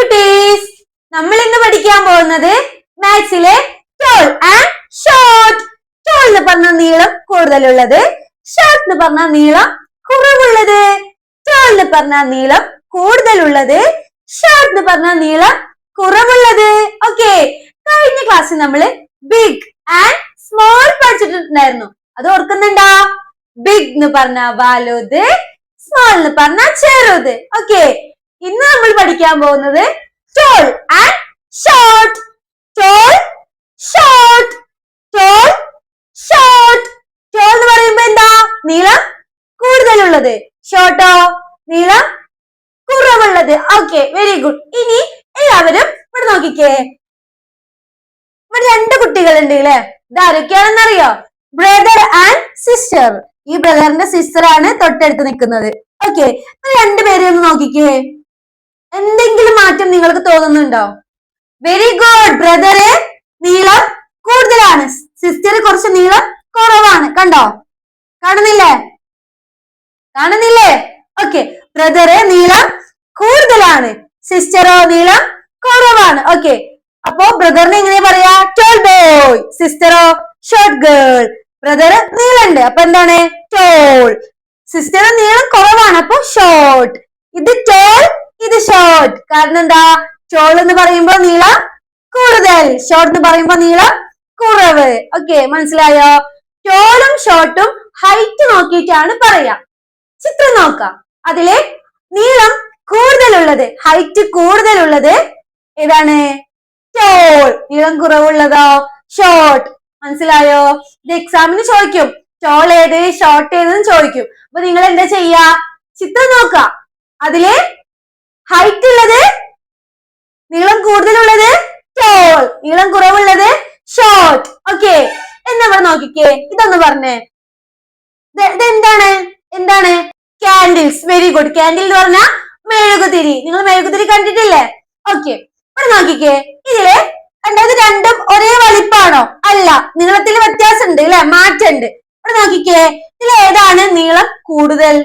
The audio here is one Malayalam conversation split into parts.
കുട്ടീസ്, നമ്മൾ ഇന്ന് പഠിക്കാൻ പോകുന്നത് മാത്സിലെ ടോൾ ആൻഡ് ഷോർട്ട്. ടോൾ എന്ന് പറഞ്ഞ നീളം കൂടുതലുള്ളത്, ഷോർട്ട് എന്ന് പറഞ്ഞ നീളം കുറവുള്ളത്. ടോൾ എന്ന് പറഞ്ഞ നീളം കൂടുതലുള്ളത്, ഷോർട്ട് എന്ന് പറഞ്ഞ നീളം കുറവുള്ളത്. ഓക്കെ, കഴിഞ്ഞ ക്ലാസ്സിൽ നമ്മള് ബിഗ് ആൻഡ് സ്മോൾ പഠിച്ചിട്ടുണ്ടായിരുന്നു. അത് ഓർക്കുന്നുണ്ടോ? ബിഗ് എന്ന് പറഞ്ഞ വലുത്, സ്മോൾ എന്ന് പറഞ്ഞ ചെറുത്. ഓക്കെ, ഇന്ന് നമ്മൾ പഠിക്കാൻ പോകുന്നത് tall and short. Tall, short, tall, short. Tall എന്ന് പറയുമ്പോ എന്താ? നീളം കൂടുതലുള്ളത്. ഷോർട്ടോ? നീളം കുറവുള്ളത്. Okay, very good. ഇനി എല്ലാവരും ഇവിടെ നോക്കിക്കേ. ഇവിടെ രണ്ട് കുട്ടികളുണ്ട് അല്ലെ? ഇതാരൊക്കെയാണെന്നറിയോ? Brother and sister. ഈ ബ്രദറിന്റെ സിസ്റ്റർ ആണ് തൊട്ടടുത്ത് നിൽക്കുന്നത്. ഓക്കെ, രണ്ടുപേരെ ഒന്ന് നോക്കിക്കേ. എന്തെങ്കിലും മാറ്റം നിങ്ങൾക്ക് തോന്നുന്നുണ്ടോ? Very good. ബ്രദറ് നീളം കൂടുതലാണ്, സിസ്റ്റർ കുറച്ച് നീളം കുറവാണ്. കണ്ടോ? കാണുന്നില്ലേ? കാണുന്നില്ലേ? ഓക്കെ, ബ്രദറ് നീളം കൂടുതലാണ്, സിസ്റ്ററോ നീളം കുറവാണ്. ഓക്കെ, അപ്പോ ബ്രദറിനെ എങ്ങനെയാ പറയാ? Tall boy. സിസ്റ്ററോ? Short girl. ബ്രദർ നീളണ്ട്, അപ്പൊ എന്താണ്? ടോൾ. സിസ്റ്റർ നീളം കുറവാണ്, അപ്പൊ ഷോർട്ട്. ഇത് ടോൾ, ഇത് ഷോർട്ട്. കാരണം എന്താ? ടോൾ എന്ന് പറയുമ്പോ നീളം കൂടുതൽ, ഷോർട്ട് എന്ന് പറയുമ്പോ നീളം കുറവ്. ഓക്കെ, മനസ്സിലായോ? ടോളും ഷോർട്ടും ഹൈറ്റ് നോക്കിയിട്ടാണ് പറയാ. ചിത്രം നോക്കാം. അതിലെ നീളം കൂടുതലുള്ളത്, ഹൈറ്റ് കൂടുതലുള്ളത് ഏതാണ്? ടോൾ. നീളം കുറവുള്ളതോ? ഷോർട്ട്. മനസ്സിലായോ? ഇത് എക്സാമിന് ചോദിക്കും. ടോൾ ഏത്, ഷോർട്ട് ഏതെന്ന് ചോദിക്കും. അപ്പൊ നിങ്ങൾ എന്താ ചെയ്യാ? ചിത്രം നോക്കാം. അതില് ഹൈറ്റ് ഉള്ളത്, നീളം കൂടുതലുള്ളത് ടോൾ, നീളം കുറവുള്ളത് ഷോർട്ട്. ഓക്കെ, എന്നവിടെ നോക്കിക്കേ. ഇതൊന്ന് പറഞ്ഞേ. ഇതെന്താണ്? എന്താണ്? കാൻഡിൽസ്. Very good. കാൻഡിൽ എന്ന് പറഞ്ഞാൽ മെഴുകുതിരി. നിങ്ങൾ മെഴുകുതിരി കണ്ടിട്ടില്ലേ? ഓക്കെ, ഇവിടെ നോക്കിക്കേ. ഇതില് കണ്ടത് രണ്ടും ഒരേ വലിപ്പാണോ? അല്ല, നീളത്തിൽ വ്യത്യാസം ഉണ്ട് അല്ലെ? മാറ്റമുണ്ട്. ഇവിടെ നോക്കിക്കേ. ഇതിൽ ഏതാണ് നീളം കൂടുതൽ?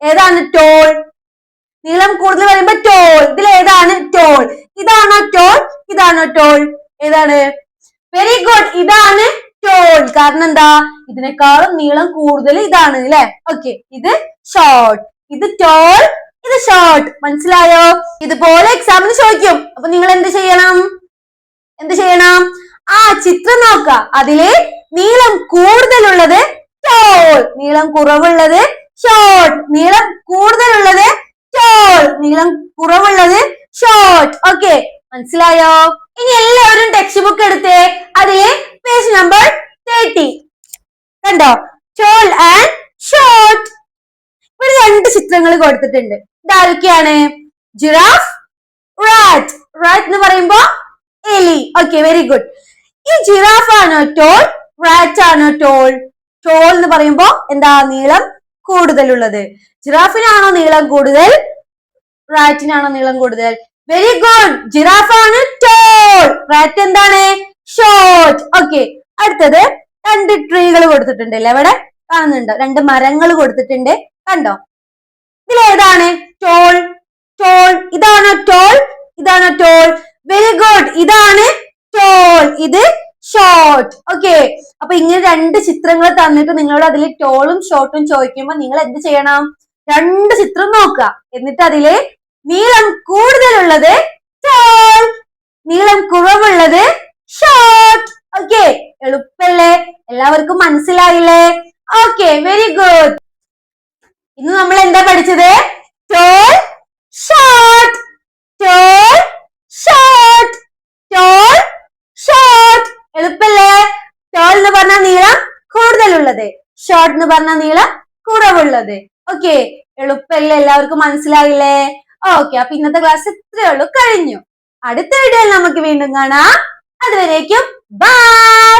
ഏതാണ് ടോൾ? നീളം കൂടുതൽ പറയുമ്പോ ടോൾ. ഇതിൽ ഏതാണ് ടോൾ? ഇതാണോ ടോൾ? ഇതാണോ ടോൾ? ഏതാണ്? വെരി ഗുഡ്, ഇതാണ് ടോൾ. കാരണം എന്താ? ഇതിനേക്കാളും നീളം കൂടുതൽ ഇതാണ് അല്ലെ? ഓക്കെ, ഇത് ഷോർട്ട്. ഇത് ടോൾ, ഇത് ഷോർട്ട്. മനസ്സിലായോ? ഇതുപോലെ എക്സാമിന് ചോദിക്കും. അപ്പൊ നിങ്ങൾ എന്ത് ചെയ്യണം? എന്ത് ചെയ്യണം? ആ ചിത്രം നോക്ക. അതില് നീളം കൂടുതലുള്ളത് ടോൾ, നീളം കുറവുള്ളത് ഷോർട്ട്. നീളം കൂടുതലുള്ളത് ടോൾ, നീളം കുറവുള്ളത് ഷോർട്ട്. ഓക്കെ, മനസ്സിലായോ? ഇനി എല്ലാവരും ടെക്സ്റ്റ് ബുക്ക് എടുത്തേ. അതില് പേജ് നമ്പർ 30 കണ്ടോ? Toll and short. ഇവിടെ രണ്ട് ചിത്രങ്ങൾ കൊടുത്തിട്ടുണ്ട്. ഇതാരൊക്കെയാണ്? Giraffe, rat. റാറ്റ് എന്ന് പറയുമ്പോ എലി. Okay, very good. ഈ ജിറാഫ് ആണോ ടോൾ, റാറ്റ് ആണോ ടോൾ? ടോൾ എന്ന് പറയുമ്പോ എന്താ? നീളം കൂടുതലുള്ളത്. ജിറാഫിനാണോ നീളം കൂടുതൽ, റാറ്റിനാണോ നീളം കൂടുതൽ? വെരി ഗുഡ്, ജിറാഫ് ആണ് ടോൾ, റാറ്റ് എന്താണ്? ഷോർട്ട്. ഓക്കെ, അടുത്തത് രണ്ട് ട്രീകൾ കൊടുത്തിട്ടുണ്ട് അല്ലെ? ഇവിടെ കാണുന്നുണ്ടോ? രണ്ട് മരങ്ങൾ കൊടുത്തിട്ടുണ്ട്. കണ്ടോ? ഇതിലേതാണ് ടോൾ? ടോൾ. ഇതാണോ ടോൾ? ഇതാണോ ടോൾ? വെരി ഗുഡ്, ഇതാണ് ടോൾ, ഇത് ഷോർട്ട്. ഓക്കെ, അപ്പൊ ഇങ്ങനെ രണ്ട് ചിത്രങ്ങൾ തന്നിട്ട് നിങ്ങളോട് അതിൽ ടോളും ഷോർട്ടും ചോദിക്കുമ്പോ നിങ്ങൾ എന്ത് ചെയ്യണം? രണ്ട് ചിത്രം നോക്കുക. എന്നിട്ട് അതില് നീളം കൂടുതലുള്ളത് ടോൾ, നീളം കുറവുള്ളത് ഷോർട്ട്. ഓക്കെ, എളുപ്പല്ലേ? എല്ലാവർക്കും മനസ്സിലായില്ലേ? Okay, very good. ഇന്ന് നമ്മൾ എന്താ പഠിച്ചത്? Tall, short, tall, short, tall, short. എളുപ്പല്ലേ? ടോൾ എന്ന് പറഞ്ഞാൽ നീളം കൂടുതലുള്ളത്, ഷോർട്ട് എന്ന് പറഞ്ഞാൽ നീളം കുറവുള്ളത്. ഓക്കെ, എളുപ്പല്ലേ? എല്ലാവർക്കും മനസ്സിലായില്ലേ? ഓക്കെ, അപ്പൊ ഇന്നത്തെ ക്ലാസ് ഇത്രയേ ഉള്ളൂ, കഴിഞ്ഞു. അടുത്ത വീഡിയോയിൽ നമുക്ക് വീണ്ടും കാണാം. അതുവരേക്കും ബൈ.